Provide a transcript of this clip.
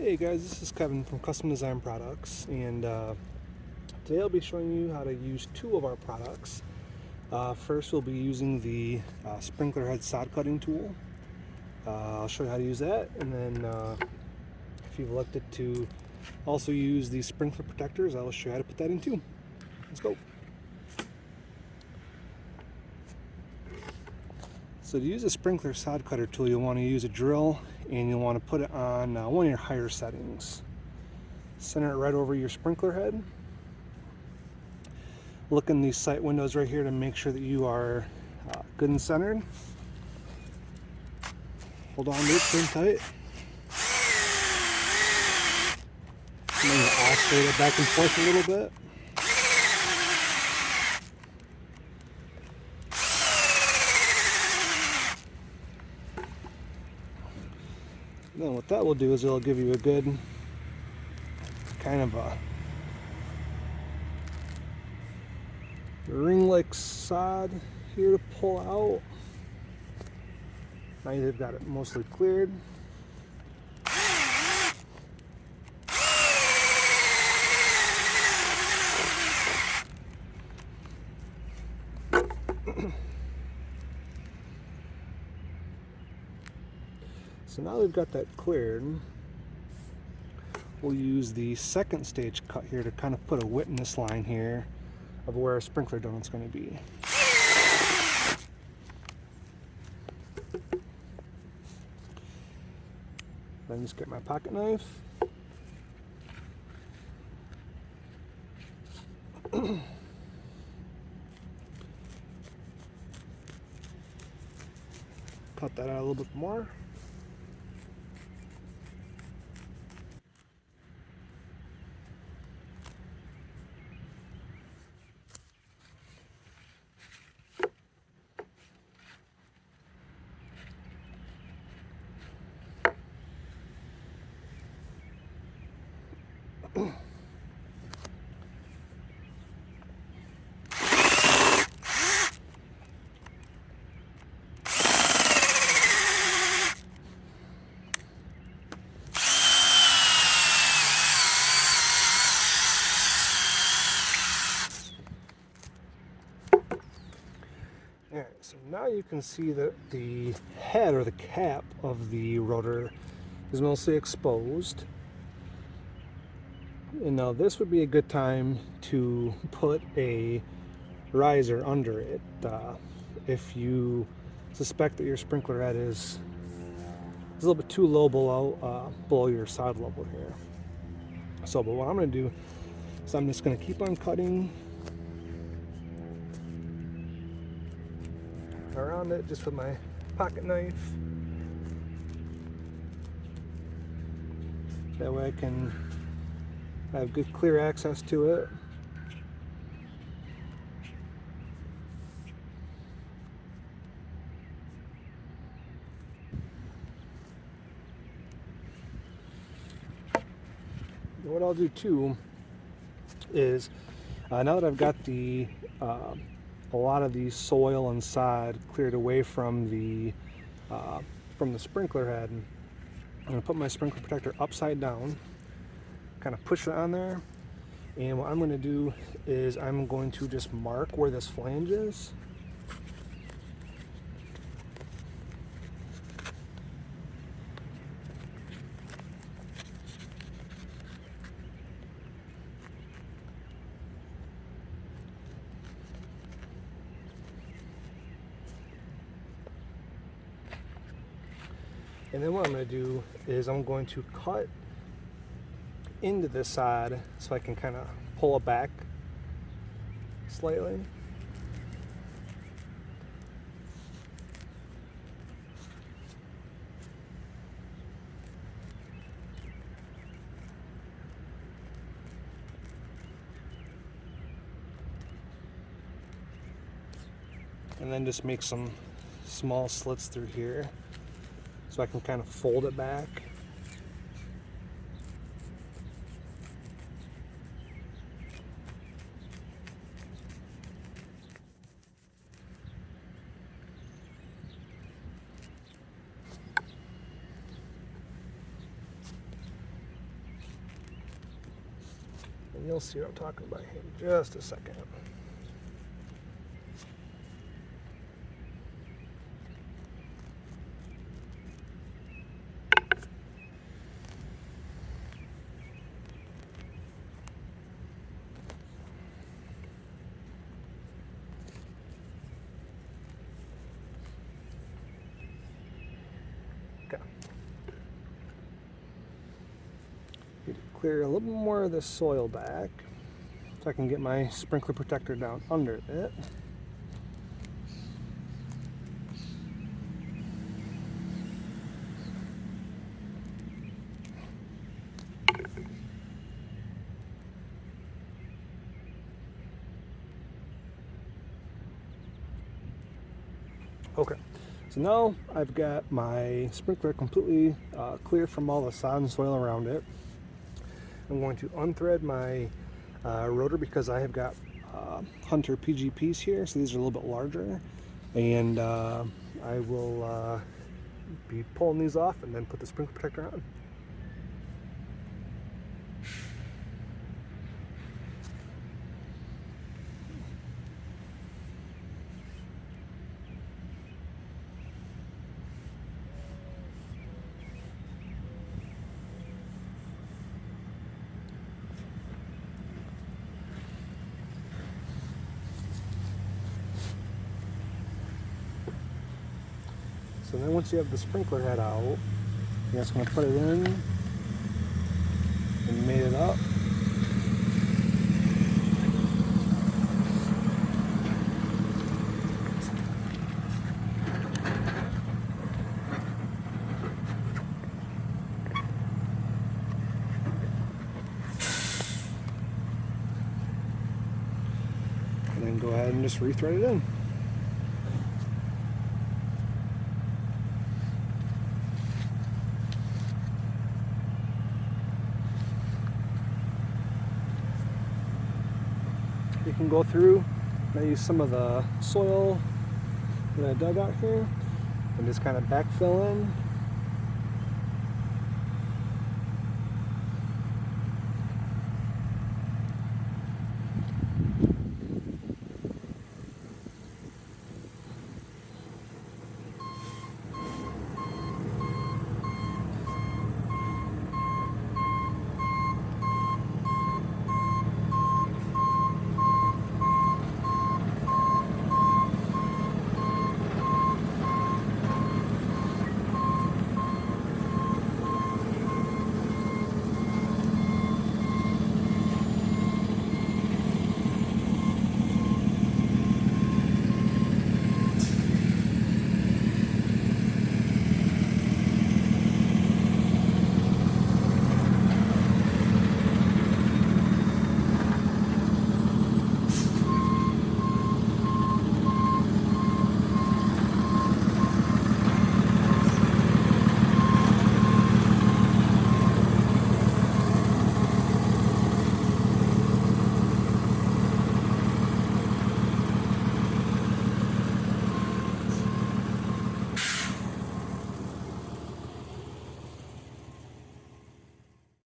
Hey guys, this is Kevin from Custom Design Products, and today I'll be showing you how to use two of our products. First, we'll be using the sprinkler head sod cutting tool. I'll show you how to use that, and then if you've elected to also use the sprinkler protectors, I will show you how to put that in too. Let's go. So to use a sprinkler sod cutter tool, you'll want to use a drill, and you'll want to put it on one of your higher settings. Center it right over your sprinkler head. Look in these sight windows right here to make sure that you are good and centered. Hold on to it, stay tight. And then you oscillate it back and forth a little bit. Then what that will do is it'll give you a good kind of a ring-like sod here to pull out. Now you've got it mostly cleared. So now we've got that cleared, we'll use the second stage cut here to kind of put a witness line here of where our sprinkler donut's going to be. Then just get my pocket knife. Cut that out a little bit more. Alright, so now you can see that the head or the cap of the rotor is mostly exposed. And now this would be a good time to put a riser under it if you suspect that your sprinkler head is a little bit too low below your sod level here. So, but what I'm going to do is I'm just going to keep on cutting around it just with my pocket knife. That way I can have good clear access to it. And what I'll do too is now that I've got a lot of the soil and sod cleared away from the sprinkler head, I'm going to put my sprinkler protector upside down, kind of push it on there, and what I'm going to do is I'm going to just mark where this flange is. And then what I'm going to do is I'm going to cut into this side so I can kind of pull it back slightly. And then just make some small slits through here so I can kind of fold it back. And you'll see what I'm talking about here in just a second. Okay. Need to clear a little bit more of this soil back so I can get my sprinkler protector down under it. Okay, so now I've got my sprinkler completely clear from all the sod and soil around it. I'm going to unthread my rotor because I have got Hunter PGPs here, so these are a little bit larger, and I will be pulling these off and then put the sprinkler protector on. So then once you have the sprinkler head out, you're just going to put it in and mate it up. And then go ahead and just rethread it in. You can go through, I use some of the soil that I dug out here and just kind of backfill in